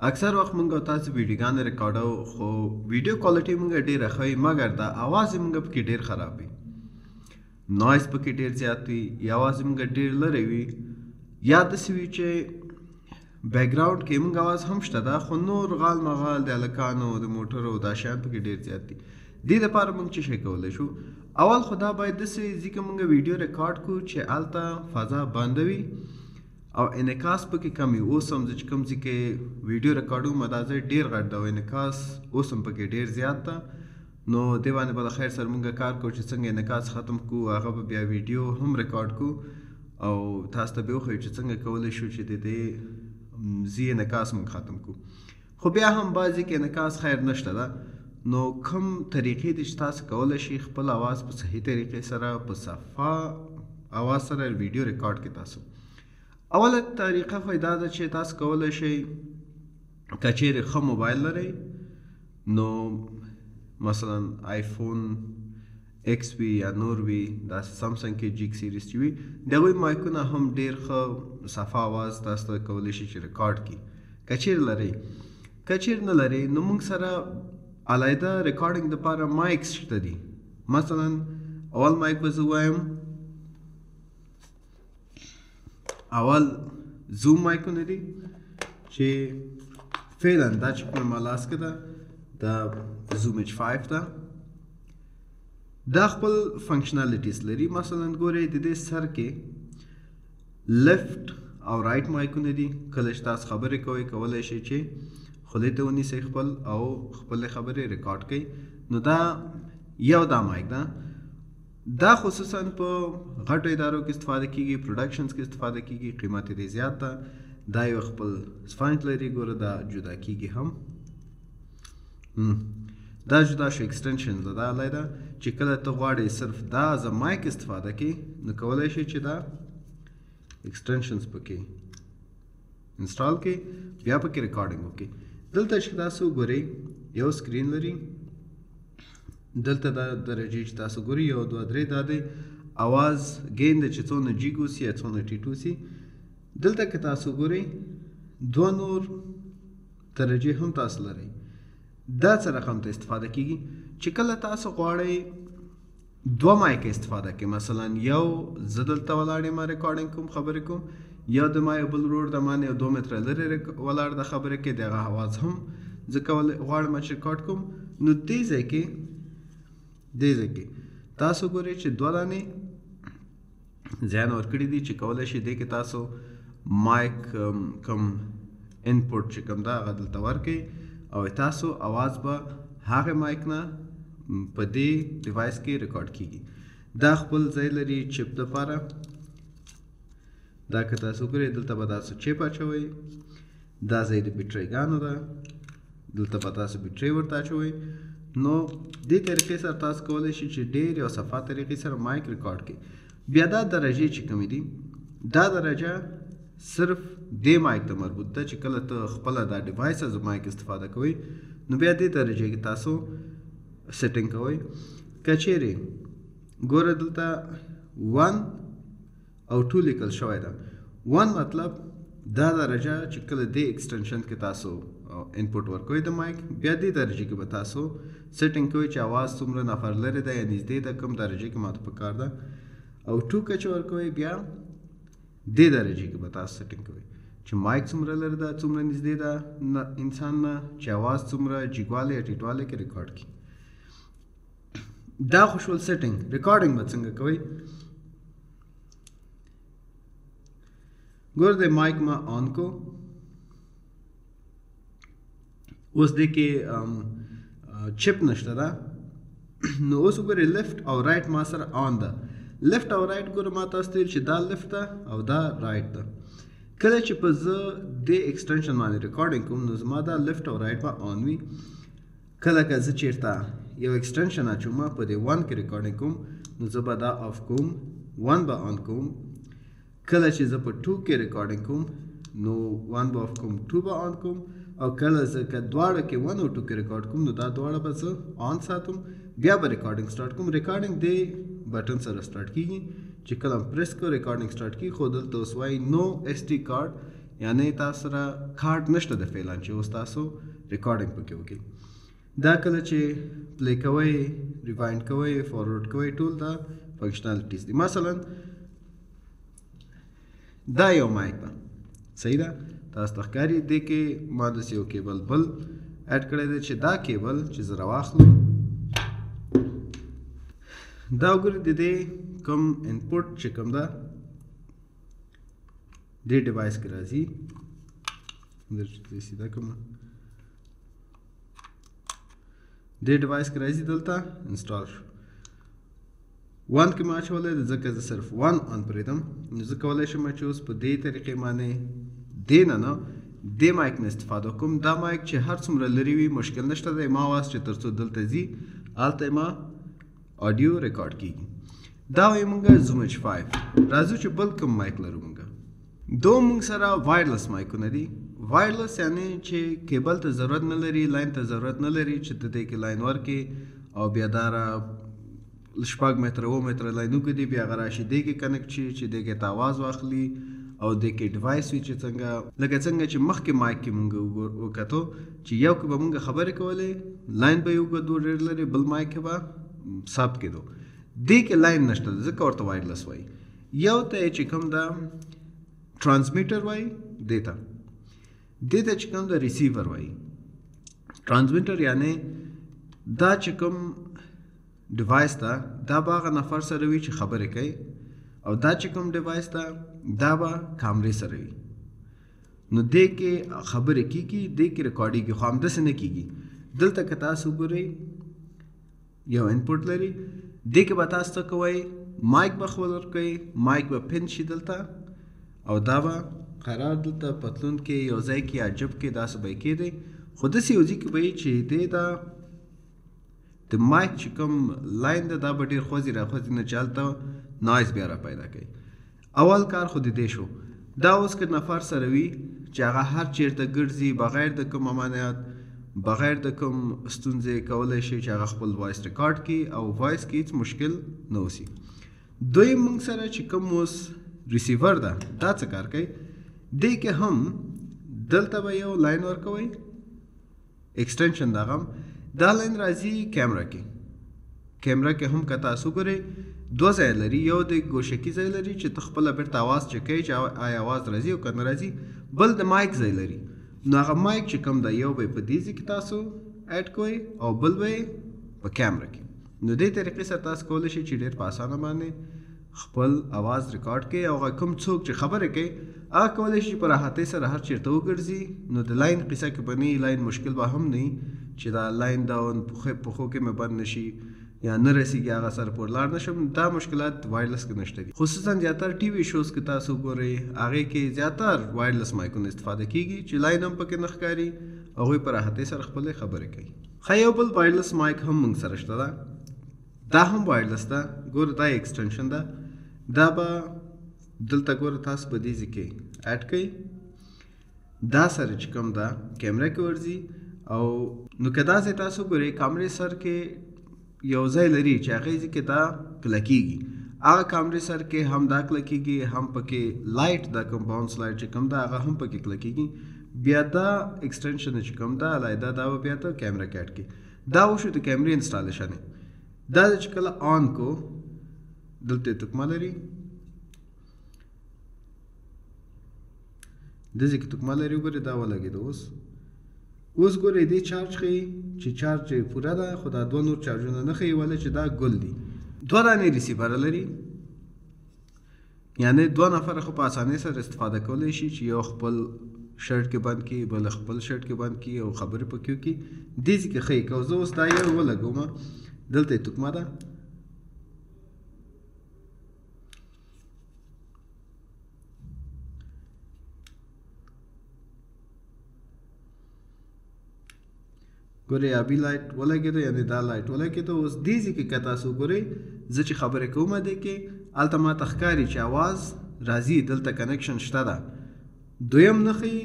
اکثر وخت مونږ تاسو ویډیوګان ریکارډو خو ویډیو کوالټي مونږ ډېره ښه وي مګر د اواز یې مونږ پکې ډېر خراب وي نوایز پکې ډېر زیات وي یا اواز یې مونږ ډېر لرې وي یا داسې وي چې بیکګراوند کې مونږ اواز هم شته ده خو نور غال مغال د هلکانو د موټرو دا شیان پکې ډېر زیات دي دې دپاره مونږ څه شی کولی شو اول خو دا باید داسې ځي که مونږ ویډیو ریکارډ کړو چې هلته فضا بنده وي او انعکاس پکې کم وي اوس هم زه چې کوم ځای کې ویډیو ریکارډوم دا ځای ډېر غټ ده او انعکاس اوس هم پکې ډېر زیات ده نو دې باندې به د خیر سره مونږ کار کوو چې څنګه انعکاس ختم کړو هغه به بیا ویډیو هم ریکارډ کړو او تاسو ته به وښیو چې څنګه کولی شو چې د دې ځي انعکاس مونږ ختم کړو خو بیا هم بعضې کې انعکاس خیر نشته ده نو کوم طریقې دي چې تاسو کولی شئ خپل اواز په صحیح طریقې سره په صفا اواز سره ویډیو ریکارډ کړئ تاسو اوله طریقه خو دا ده چې تاسو کولی شئ که چیرې ښه موبایل لرئ نو مثلا آیفون ایکس وي یا نور وي داسې سامسنګ کې جیک سیریز چې وي د هغوی مایکونه هم ډېر ښه صفا اواز تاسو ته کولی شي چې ریکارډ کړي که چیرې لرئ که چیرې نه لرئ نو موږ سره علیحده ریکارډینګ دپاره مایکس شته دي مثلا اول مایک به زه وایم اول زوم مایکونه دي چې فعلا دا چې په ما لاس کې ده دا زوم H5 ده دا خپل فنکشنالیټیز لري مثلا ګورئ د دې سر کې لیفت او رایټ مایکونه دي کله چې تاسو خبرې کوئ کولی شئ چې خولې ته ونیسئ خپل او خپلې خبرې ریکارډ کړئ نو دا یو دا مایک ده دا خصوصا په غټو ادارو کې استفاده کیږي پروډکشنز کې استفاده کیږي قیمت یې زیات ده دا یو خپل سپانچ لري ګوره دا جدا کیږي هم دا جدا شو ایکسټنشن ده دا علیحده چې کله ته غواړې صرف دا از مایک استفاده کړي نو کولی شئ چې دا ایکسټنشنز پکې انسټال کړئ بیا پکې ریکارډینګ وکړئ دلته چې تاسو ګورئ یو سکرین لري دلته دا درجې چې تاسو ګورئ یو دوه درې دا دی اواز ګین دی چې څونه جیګ اوسي یا څونه ټیټ اوسي دلته که تاسو ګورئ دوه نور درجې هم تاسو لرئ دا څه رقم ته استفاده کیږي چې کله تاسو غواړئ دوه مایکه استفاده کړئ مثلا یو زه دلته ولاړ یم ریکارډینګ کوم خبرې کوم یا د ما یو بل روډ د ما نه یو 2 متره لرې ولاړ د خبرې کې د هغه اواز هم زه غواړم چې ریکارډ کوم نو دې ځای کې تاسو ګورئ چې دوه دانې ځان ورکړي دي چې کولی شي دې کې تاسو مایک کم انپوټ چې کوم ده هغه دلته ورکړئ او تاسو اواز به هغه مایک نه په دې ډیوایس کې ریکارډ کیږي دا خپل ځای لري چپ دپاره دا که تاسو ګورئ دلته به تاسو چپ اچوئ دا ځای د بیټریګانو ده دلته به تاسو بیټرۍ ورته اچوئ نو دې طریقې سره تاسو کولی شئ چې ډېر یو صفا طریقې سره مایک ریکارډ کړئ بیا دا درجې چې کومې دي دا درجه صرف دې مایک ته مربوط ده چې کله ته خپله دا ډیوایس از مایک استفاده کوئ نو بیا دې درجې کې تاسو سیټینګ کوئ که چیرې ګوره دلته 1 او 2 لیکل شوی ده 1 مطلب دا درجه چې کله دې ایکسټنشن کې تاسو انپوټ ورکوئ د مایک بیا دې درجې کې به تاسو سیټینګ کوئ چې اواز څومره نفر لرې ده یا نږدې ده کوم درجې کې ماته پکار ده او 2 که چې ورکوئ بیا دې درجې کې به تاسو سیټینګ کوئ چې مایک څومره لرې ده څومره نږدې ده انسان نه چې اواز څومره جګوالی یا ټیټوالی کې ریکارډ کړي دا خو شول سیټینګ ریکارډینګ به څنګه کوئ ګور د مایک ما آن کو اوس دې کې چپ نشته ده نو اوس وګورئ لیفت او رایټ ما سره آن ده لیفت او رایټ ګوره ما تاسو ته چې دا لیفت ده او دا رایټ ده کله چې په زه دې ایکسټنشن باندې ریکارډینګ کوم نو زما دا لیفت او رایټ به آن وي کله که زه چېرته یو ایکسټنشن اچوم په دې 1 کې ریکارډینګ کوم نو زه به دا آف کوم 1 به آن کوم کله چې زه په 2 کې ریکارډینګ کوم نو 1 به آف کوم 2 به آن کوم او کله زه که دواړه کې 1 او 2 کې ریکارډ کوم نو دا دواړه به زه آن ساتم بیا به ریکارډینګ سټارټ کوم ریکارډینګ دې بټن سره سټارټ کیږي چې کله پریس کو ریکارډینګ سټارټ کی خو دلته اوس وایي نو ایس ډي کارډ یعنی تاسو سره کارت نشته د فعلا چې اوس تاسو ریکارډینګ پکې وکړئ. دا کله چې پلی کوئ، ریوایند کوئ، فارورډ کوئ، ټول دا فنکشنالیټیز دي. مثلا دا یو مایک ده، صحیح ده، تاسو ته ښکاري دې کې ما داسې یو کیبل بل اډ کړی دی چې دا کیبل چې زه راواخلم دا وګورئ د دې کوم انپوټ چې کوم ده دې ډیوایس کې راځي. سیده کوم دې ډیوایس کې راځي، دلته انسټال شو. 1 کې ما اچولی دی ځکه زه صرف 1 آن پرېږدم، نو زه کولی شم چې اوس په دې طریقې باندې دې نه دې مایک نه استفاده وکړم. دا مایک چې هر څومره لرې وي مشکل نشته دی، ما واس چې تر څو دلته ځي هلته ما آډیو ریکارډ کېږي. دا وایي مونږ زوم H5. راځو چې بل کوم مایک لرو مونږ. دو مونږ سره وایرلس مایکونه دي. وایرلس یعنی چې کیبل ته ضرورت نه لري، لاین ته ضرورت نه لري چې ته دې کې لاین ورکې او بیا دا را 6 متره 7 متره لاینونه دي، بیا هغه راشي دې کې کنیکټ شي چې دې کې ته آواز واخلي او دې کې ډیوایس وي چې څنګه لکه څنګه چې مخکې مایک کې مونږ وکتو چې یو کې به مونږ خبرې کولې، لاین به یو ګډو ډېر لري، بل مایک کې به ثبت کېدو. دې کې لاین نشته ځکه ورته وایرلس وایي. یو ته چې کوم دا ټرانسمیټر وایي، دې ته چې کوم دا ریسیور وایي. ټرانسمیټر یعنی دا چې کوم ډیوایس ته دا به هغه نفر سره وي چې خبرې کوي، او دا چې کوم ډیوایس ته دا به کامرې سره وي. نو دې کې خبرې کېږي، دې کې ریکارډېږي، خو همداسې نه کېږي. دلته که تاسو وګورئ یو انپوټ لري، دې کې به تاسو څه کوئ، مایک به خپل ورکوئ، مایک به پن شي دلته او دا به قرار دلته پتلون کې یو ځای کې یا جب کې داسې به یې کېدی. خو داسې یو ځای کې به یې چې دې دا د مایک چې کوم لاین ده دا به ډېر خوځي راخوځي نه چې هلته نایز بیا را پیدا کوي. اول کار خو د دې شو. دا اوس که نفر سره وي چې هغه هر چېرته ګرځي بغیر د کوم امانیت، بغیر د کوم ستونزې کولی شي چې هغه خپل وایس ریکارډ کړي او وایس کې هېڅ مشکل نه اوسي. دویم موږ سره چې کوم اوس ریسیور ده دا څه کار کوي، دې کې هم دلته به یو لاین ورکوئ، ایکسټنشن د هغه دا لاین راځي کیمرا کې. کیمرا کې هم که تاسو ګورئ دوه ځای لري، یو د ګوشکي ځای لري چې ته خپله بیرته اواز چک کوي چې آیا اواز راځي او که نه راځي، بل د مایک ځای لري. نو هغه مایک چې کوم ده یو به یې په دې ځای کې تاسو اډ کوئ او بل به یې په کیمرا کې. نو دې طریقې سره تاسو کولی شئ چې ډېر په اسانه باندې خپل اواز ریکارډ کړئ او هغه کوم څوک چې خبرې کوي هغه کولی شي په راحتۍ سره هر چېرته وګرځي. نو د لاین قصه کې به نه لاین مشکل به هم نه چې دا لاین داون پښو کې مې بند نه شي یا نه رسیږي هغه سره پورې لاړ نه شم. دا مشکلات وایرلس کې نشته دي. خصوصا زیاتر ټي وي شوز کې تاسو ګورئ هغې کې زیاتر وایرلس مایکونه استفاده کېږي چې لاین هم پکې نه ښکاري، هغوی په راحتۍ سره خپلې خبرې کوي. ښه یو بل وایرلس مایک هم موږ سره شته ده، دا هم وایرلس ده. ګوره دا ایکسټنشن ده، دا به دلته ګوره تاسو په دې ځای کې اډ کوئ، دا سره چې کوم ده کیمرا کې ورځي. او نو که دا ځای تاسو ګورئ کامرې سر کې یو ځای لري چې هغې ځای کې دا کلکېږي، هغه کامرې سر کې هم دا کلکېږي، هم پکې لایټ دا کوم باونس لایټ چې کوم ده هغه هم پکې کلکېږي. بیا دا ایکسټنشن چې کوم ده علیحده دا به بیا ته کیمرا کې اډ کړي. دا وشو د کیمرې انسټالیشن. دا چې کله آن کو دلته تکمه لري، دځې کې تکمه لري، وګورئ دا ولګېده. اوس ګورئ دې چارج ښیي چې چارج پوره ده، خو دا دوه نور چارجونه نه ښیي ولې چې دا ګل دي. دوه دانې ریسیوره لري، یعنی دوه نفره خو په اسانۍ سره استفاده کولی شي چې یو خپل شرټ کې بند کړي، بل خپل شرټ کې بند کړي او خبرې پکې وکړي. دې ځای کې ښیي. که زه اوس دا یو ولګوم، دلته یې تکمه ده، ګورئ آبي لایټ ولګېده، یعنې دا لایټ ولګېده. اوس دې ځای کې که تاسو ګورئ زه چې خبرې کوم دې کې هلته ماته ښکاري چې اواز راځي، دلته کنیکشن شته ده. دویم نه ښیي،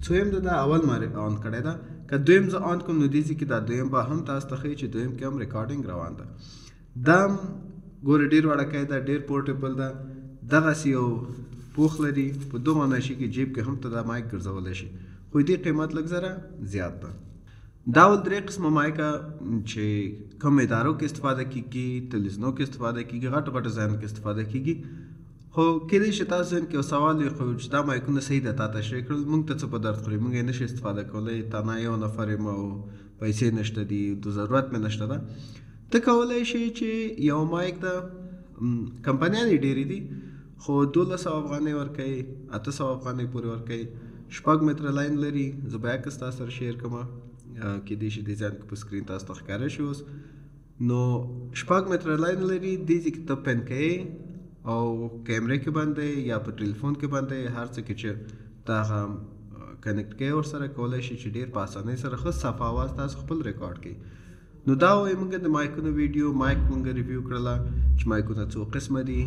څویم ده دا اول ما آن کړی ده. که دویم زه آن کوم نو دې ځای کې دا دویم به هم تاسو ته ښیي چې دویم کې هم ریکارډینګ روان ده. دا هم ګورئ ډېر وړوکی ده، ډېر پورټیبل ده. دغسې یو پوخ لري په دغه نشي کې جیب کې هم ته دا مایک ګرځولی شي خو دې قیمت لږ ذره زیات ده. دا ول درې قسمه مایکه چې کوم ادارو کې استفاده کیږي تلویزیونو کې استفاده کیږي غټو ځایونو کې استفاده کیږي. خو کېدای شي تاسو ذهن کې یو سوال وي خو چې دا مایکونه صحیح ده تا تشریح کړل موږ ته څه په درد خوري موږ یې نشو استفاده کولی تنها یو نفر یم او پیسې نشته دي د ضرورت مې نشته ده. ته کولی شي چې یو مایک ده کمپنیانې ډېرې دي خو 1200 افغانۍ ورکوي 800 افغانۍ پورې ورکوي 6 متره لاین لري. زه به عکس تاسو سره شیر کوم کېدای شي دې ځان کې په سکرین تاسو ته ښکاره شي اوس. نو 6 متره لاین لري دې ځای کې ته پین کوې او کیمرې کې باندې یا په ټلیفون کې باندې هر څه کې چې ته هغه کنیکټ کوې ورسره کولی شي چې ډېر په اسانۍ سره ښه صفا اواز تاسو خپل ریکارډ کړئ. نو دا وایي موږ د مایکونو ویډیو مایک موږ ریویو کړله چې مایکونه څو قسمه دي.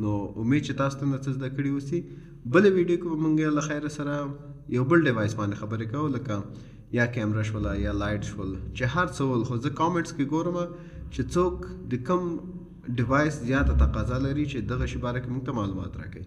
نو امید چې تاسو ته نه څه زده کړي اوسي. بلې ویډیو کې به موږ له خیره سره یو بل ډیوایس باندې خبرې کوو لکه یا کیمره شوله یا لایټ شول چې هر څه ول خو زه کامنټس کې ګورم چې څوک د کوم ډیوایس زیاته تقاضا لري چې دغه شی باره کې موږ ته معلومات راکوي.